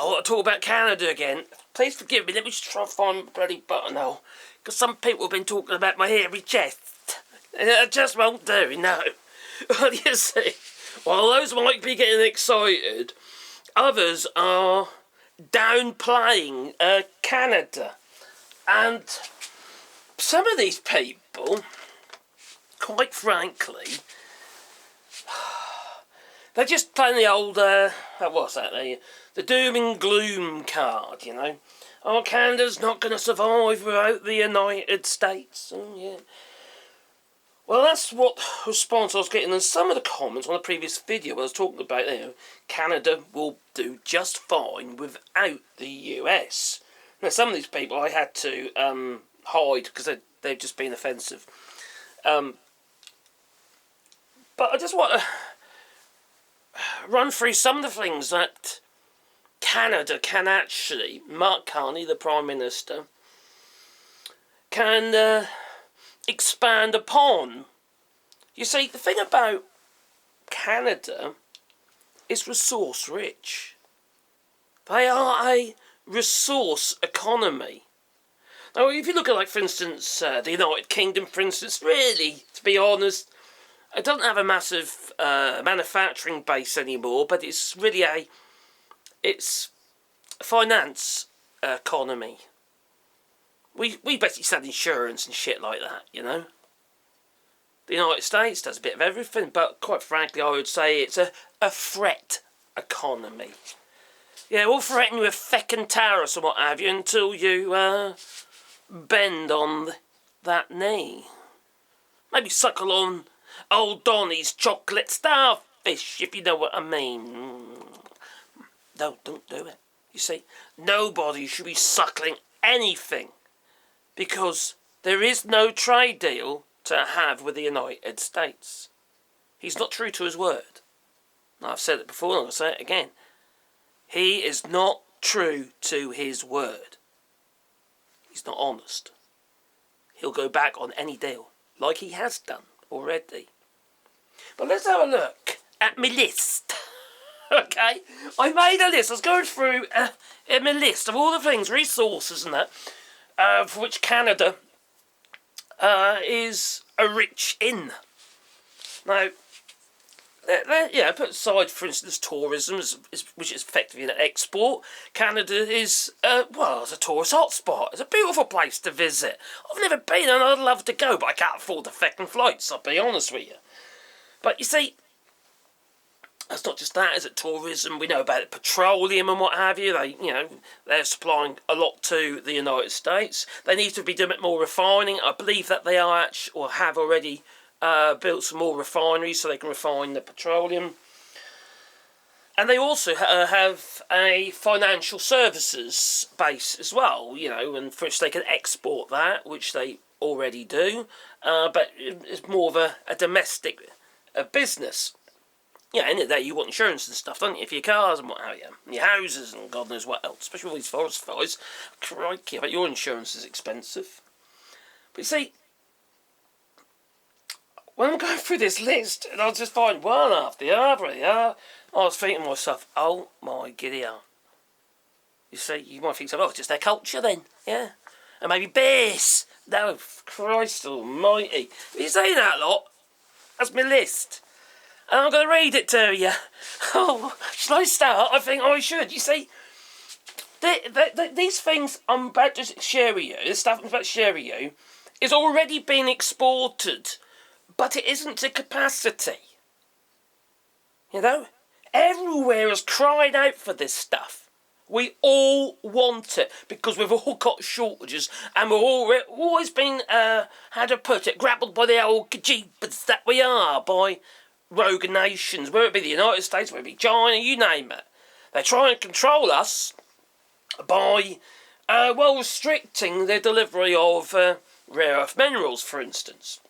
I want to talk about Canada again. Please forgive me, let me just try and find my bloody buttonhole. Because some people have been talking about my hairy chest. I just won't do, no. Well, you see, while those might be getting excited, others are downplaying Canada. And some of these people, quite frankly, they're just playing the old, what's that, the doom and gloom card, you know. Oh, Canada's not going to survive without the United States. Oh, yeah. Well, that's what response I was getting in some of the comments on the previous video I was talking about, you know, Canada will do just fine without the US. Now, some of these people I had to hide because they've just been offensive. But I just want to run through some of the things that Canada can actually, Mark Carney, the Prime Minister, can expand upon. You see, the thing about Canada is resource rich. They are a resource economy. Now, if you look at, like, for instance, the United Kingdom, for instance, really, to be honest, it doesn't have a massive manufacturing base anymore, but it's really it's a finance economy. We basically sell insurance and shit like that, you know. The United States does a bit of everything, but quite frankly, I would say it's a threat economy. Yeah, we'll threaten you with feckin' tariffs and what have you until you bend on that knee. Maybe suckle on old Donny's chocolate starfish, if you know what I mean. No, don't do it. You see, nobody should be suckling anything because there is no trade deal to have with the United States. He's not true to his word. I've said it before and I'll say it again. He is not true to his word. He's not honest. He'll go back on any deal, like he has done already. But let's have a look at my list. Okay? I made a list. I was going through my list of all the things, resources and that, for which Canada is rich in. Now, put aside, for instance, tourism, which is effectively an export. Canada is, it's a tourist hotspot. It's a beautiful place to visit. I've never been and I'd love to go, but I can't afford the feckin' flights, I'll be honest with you. But you see, that's not just that, is it? Tourism, we know about petroleum and what have you. They're supplying a lot to the United States. They need to be doing a bit more refining. I believe that they are or have already built some more refineries so they can refine the petroleum. And they also have a financial services base as well, you know, and for which they can export that, which they already do. But it's more of a domestic business. Yeah, in the day you want insurance and stuff, don't you, for your cars and what have you, and your houses and God knows what else, especially with these forest fires. Crikey, I bet your insurance is expensive. But you see, when I'm going through this list, and I'll just find one after the other, I was thinking to myself, oh my giddy aunt. You see, you might think, it's just their culture then, yeah? And maybe bears. No, Christ almighty. If you say that lot, that's my list. And I'm going to read it to you. Oh, shall I start? I think I should. You see, these things I'm about to share with you, this stuff I'm about to share with you, is already being exported, but it isn't to capacity. You know? Everywhere has cried out for this stuff. We all want it, because we've all got shortages, and we've always been, how to put it, grappled by the old jeepers that we are, by rogue nations, whether it be the United States, whether it be China, you name it. They try and control us by, restricting the delivery of rare earth minerals, for instance.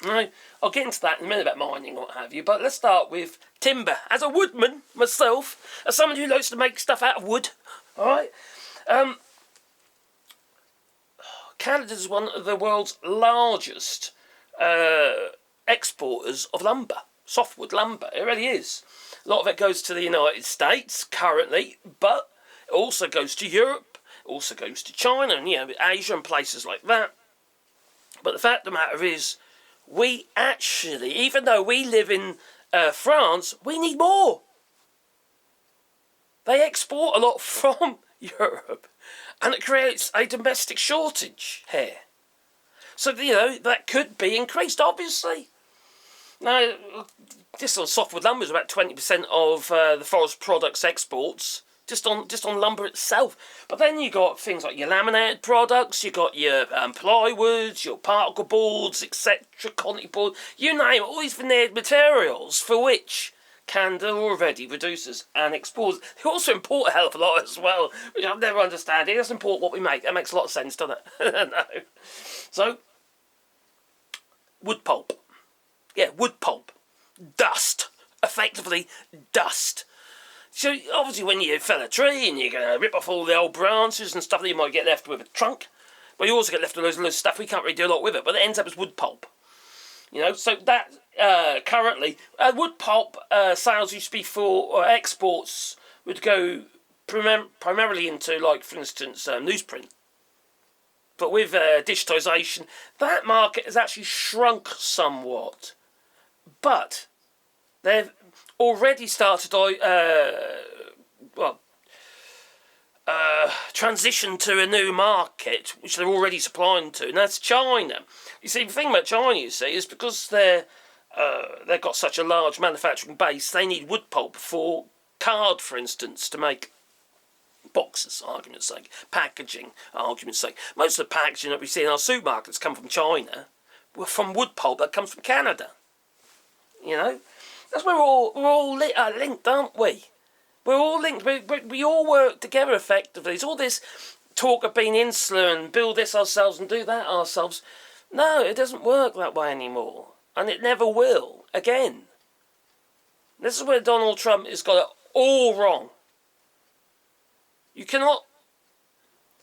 Now, I'll get into that in a minute about mining and what have you, but let's start with timber. As a woodman, myself, as someone who likes to make stuff out of wood, alright, Canada is one of the world's largest exporters of lumber. Softwood lumber, it really is. A lot of it goes to the United States currently, but also goes to Europe, also goes to China and, Asia and places like that. But the fact of the matter is, we actually, even though we live in France, we need more. They export a lot from Europe, and it creates a domestic shortage here. So, that could be increased, obviously. Now, just on softwood lumber is about 20% of the forest products exports, just on lumber itself. But then you got things like your laminated products, you got your plywoods, your particle boards, etc., concrete board, you name it, all these veneered materials for which Canada already produces and exports. They also import a hell of a lot as well, which I've never understood. It doesn't import what we make. That makes a lot of sense, doesn't it? No. So, wood pulp. Yeah, wood pulp. Dust. Effectively, dust. So, obviously, when you fell a tree and you're going to rip off all the old branches and stuff that you might get left with a trunk, but you also get left with loads of stuff, we can't really do a lot with it, but it ends up as wood pulp. So that, currently, wood pulp sales used to be for exports would go primarily into, like, for instance, newsprint. But with digitisation, that market has actually shrunk somewhat. But they've already started transition to a new market, which they're already supplying to, and that's China. You see, the thing about China, is because they've got such a large manufacturing base, they need wood pulp for card, for instance, to make boxes, argument's sake, packaging, argument's sake. Most of the packaging that we see in our supermarkets come from China, from wood pulp that comes from Canada. That's where we're all linked, aren't we? We're all linked. We all work together effectively. It's all this talk of being insular and build this ourselves and do that ourselves. No, it doesn't work that way anymore. And it never will, again. This is where Donald Trump has got it all wrong. You cannot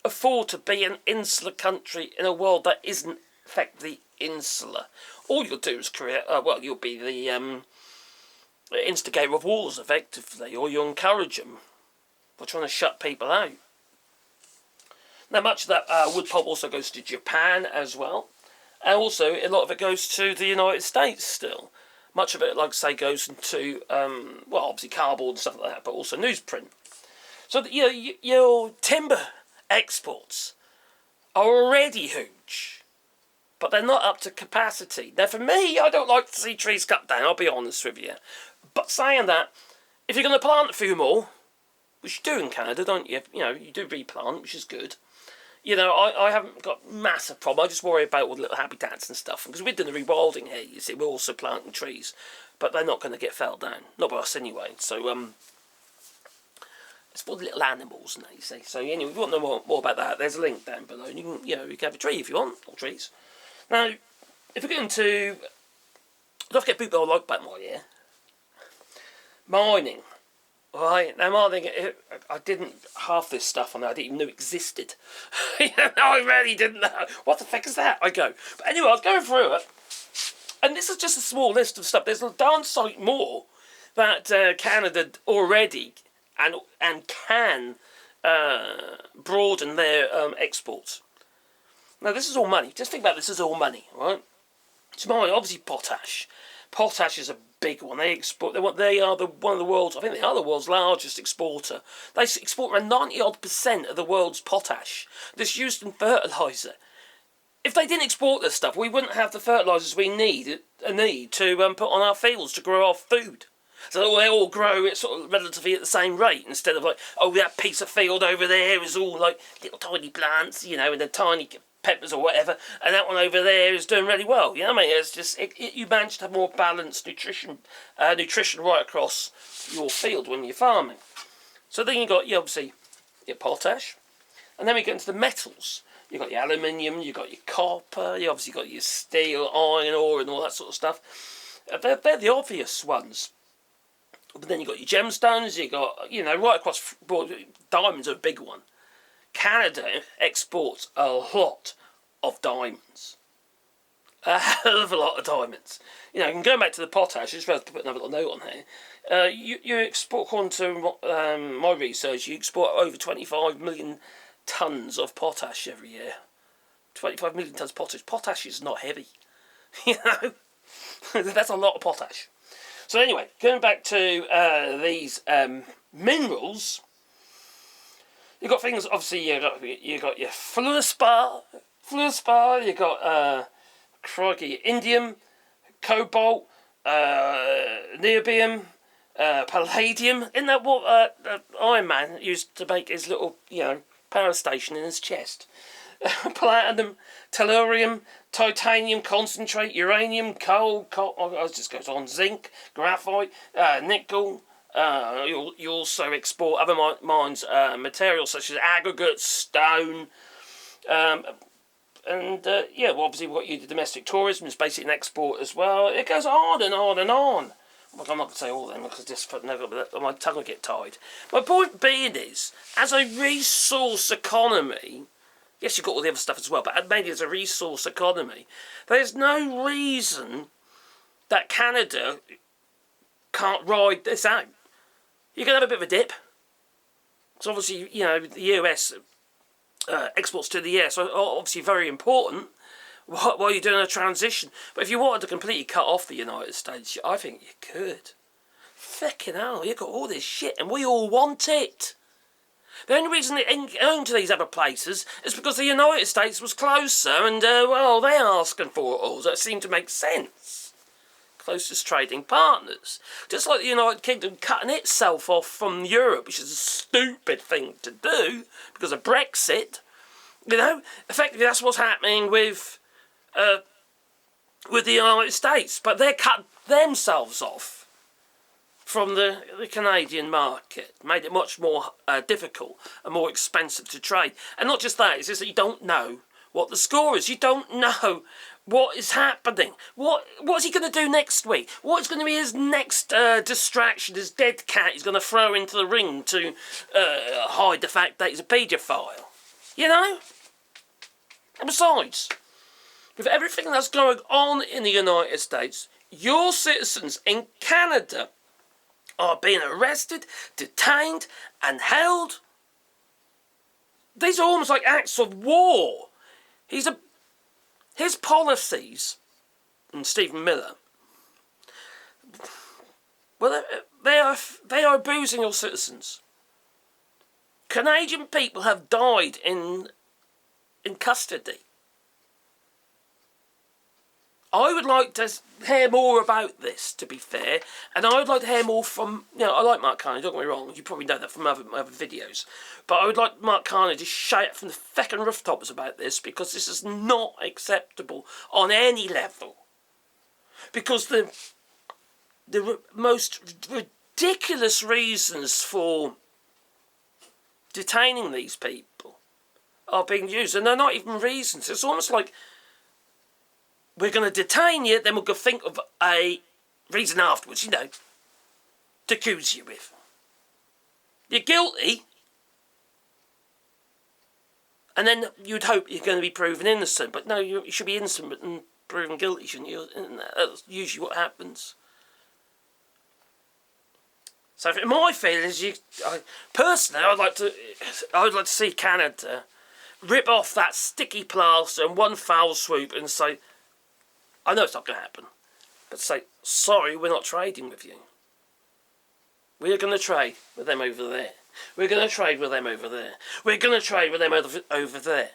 afford to be an insular country in a world that isn't effectively insular. All you'll do is create, you'll be the instigator of wars, effectively, or you encourage them by trying to shut people out. Now, much of that wood pulp also goes to Japan as well, and also a lot of it goes to the United States still. Much of it, like I say, goes into, obviously cardboard and stuff like that, but also newsprint. So, your timber exports are already huge, but they're not up to capacity. Now, for me, I don't like to see trees cut down, I'll be honest with you. But saying that, if you're going to plant a few more, which you do in Canada, don't you? You do replant, which is good. I haven't got massive problem. I just worry about all the little habitats and stuff. Because we're doing the rewilding here, you see, we're also planting trees. But they're not going to get felled down. Not by us anyway. So, it's for the little animals now, you see. So, anyway, if you want to know more about that, there's a link down below. And you can have a tree if you want, or trees. Now, if we're going to... Don't forget people I like about my year. Mining. Right, now mining, I didn't, half this stuff on there I didn't even know existed. I really didn't know. What the fuck is that? I go. But anyway, I was going through it, and this is just a small list of stuff. There's a darn sight more that Canada already and can broaden their exports. Now, this is all money. Just think about this as all money, right? It's mine, obviously potash. Potash is a big one. They export. They are one of the world's. I think they are the world's largest exporter. They export around 90% of the world's potash that's used in fertilizer. If they didn't export this stuff, we wouldn't have the fertilizers we need to put on our fields to grow our food. So they all grow at sort of relatively at the same rate, instead of like, that piece of field over there is all like little tiny plants, and the tiny peppers or whatever, and that one over there is doing really well. It's just you manage to have more balanced nutrition right across your field when you're farming. So then you got obviously your potash, and then we get into the metals. You got your aluminium, you got your copper, you obviously got your steel, iron ore, and all that sort of stuff. They're the obvious ones. But then you got your gemstones. You got right across board. Diamonds are a big one. Canada exports a lot of diamonds. A hell of a lot of diamonds. You know, and going back to the potash, I just supposed to put another little note on here. You export, according to my research, you export over 25 million tonnes of potash every year. 25 million tonnes of potash. Potash is not heavy. You know? That's a lot of potash. So anyway, going back to these minerals, you've got things, obviously, you got your fluorspar, you got crikey, indium, cobalt, niobium, palladium. Isn't that what Iron Man used to make his little, power station in his chest? Platinum, tellurium, titanium concentrate, uranium, coal, it just goes on, zinc, graphite, nickel. You also export other mines, materials such as aggregates, stone, obviously what you do, domestic tourism is basically an export as well. It goes on and on and on. I'm not going to say all of them because my tongue will get tied. My point being is, as a resource economy, yes, you've got all the other stuff as well, but mainly as a resource economy, there's no reason that Canada can't ride this out. You're going to have a bit of a dip. So obviously, the US exports to the US are obviously very important while you're doing a transition. But if you wanted to completely cut off the United States, I think you could. Fucking hell, you've got all this shit and we all want it. The only reason they own to these other places is because the United States was closer and, they're asking for it all. So it seemed to make sense. Closest trading partners. Just like the United Kingdom cutting itself off from Europe, which is a stupid thing to do because of Brexit. Effectively that's what's happening with the United States. But they cut themselves off from the Canadian market, made it much more difficult and more expensive to trade. And not just that, it's just that you don't know what the score is. You don't know what is happening. What's he going to do next week? What's going to be his next distraction, his dead cat he's going to throw into the ring to hide the fact that he's a paedophile? And besides, with everything that's going on in the United States, your citizens in Canada are being arrested, detained, and held. These are almost like acts of war. His policies, and Stephen Miller, well, they are abusing your citizens. Canadian people have died in custody. I would like to hear more about this, to be fair, and I would like to hear more from, I like Mark Carney, don't get me wrong, you probably know that from other videos, but I would like Mark Carney to shout from the feckin' rooftops about this, because this is not acceptable on any level. Because the most ridiculous reasons for detaining these people are being used, and they're not even reasons. It's almost like, we're going to detain you, then we'll go think of a reason afterwards, to accuse you with. You're guilty, and then you'd hope you're going to be proven innocent, but no, you should be innocent and proven guilty, shouldn't you? And that's usually what happens. So, my feeling is, personally, I'd like to see Canada rip off that sticky plaster in one foul swoop and say, I know it's not going to happen, but say, sorry, we're not trading with you. We're going to trade with them over there. We're going to trade with them over there. We're going to trade with them over there.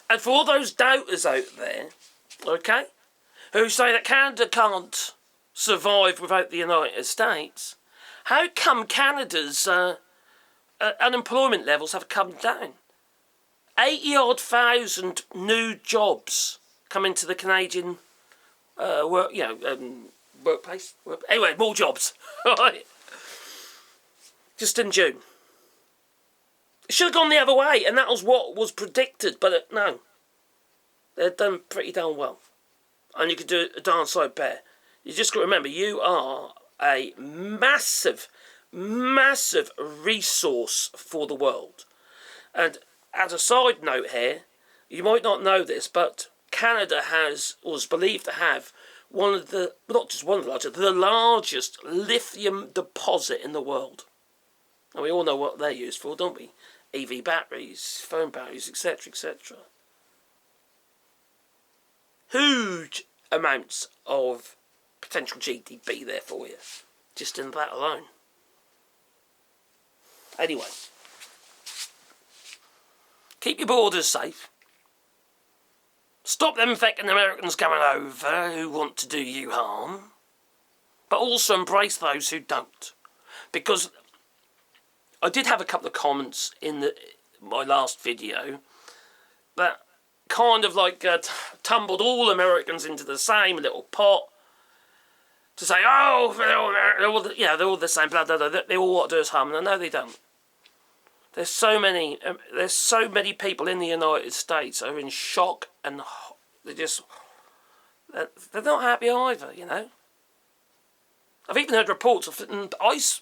And for all those doubters out there, okay, who say that Canada can't survive without the United States, how come Canada's unemployment levels have come down? 80-odd thousand new jobs come into the Canadian workplace. Anyway, more jobs. Right. Just in June. It should have gone the other way, and that was what was predicted, but no. They've done pretty darn well. And you could do a darn sight better. You just got to remember, you are a massive, massive resource for the world. And as a side note here, you might not know this, but Canada has, or is believed to have, one of the, not just one of the largest, the largest lithium deposit in the world. And we all know what they're used for, don't we? EV batteries, phone batteries, etc., etc. Huge amounts of potential GDP there for you, just in that alone. Anyway, keep your borders safe. Stop them fucking Americans coming over who want to do you harm. But also embrace those who don't. Because I did have a couple of comments in my last video that kind of like tumbled all Americans into the same little pot to say, oh, they're all the same, blah, blah, blah, they all want to do us harm. No, they don't. There's so many people in the United States are in shock and they're not happy either, you know. I've even heard reports of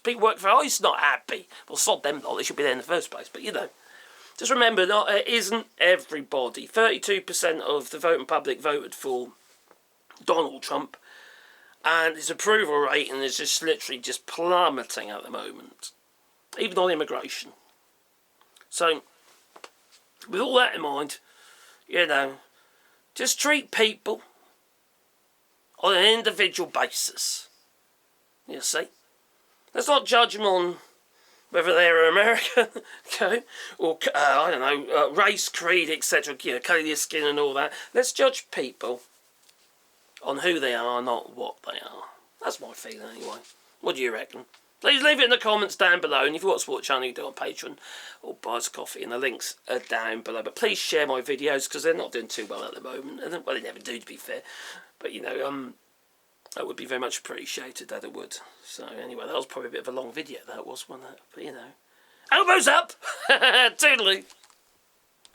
people working for ICE not happy. Well, sod them lot, they should be there in the first place. But, you know, just remember, it isn't everybody. 32% of the voting public voted for Donald Trump, and his approval rating is just literally just plummeting at the moment, even on immigration. So, with all that in mind, you know, just treat people on an individual basis. You see? Let's not judge them on whether they're American, okay, or, I don't know, race, creed, etc., you know, colour of your skin and all that. Let's judge people on who they are, not what they are. That's my feeling anyway. What do you reckon? Please leave it in the comments down below, and if you want to support the channel, you can do it on Patreon or buy us coffee, and the links are down below. But please share my videos, because they're not doing too well at the moment. Well, they never do, to be fair. But, you know, that would be very much appreciated, that it would. So, anyway, that was probably a bit of a long video, that was one. But, you know, elbows up! Toodaloo!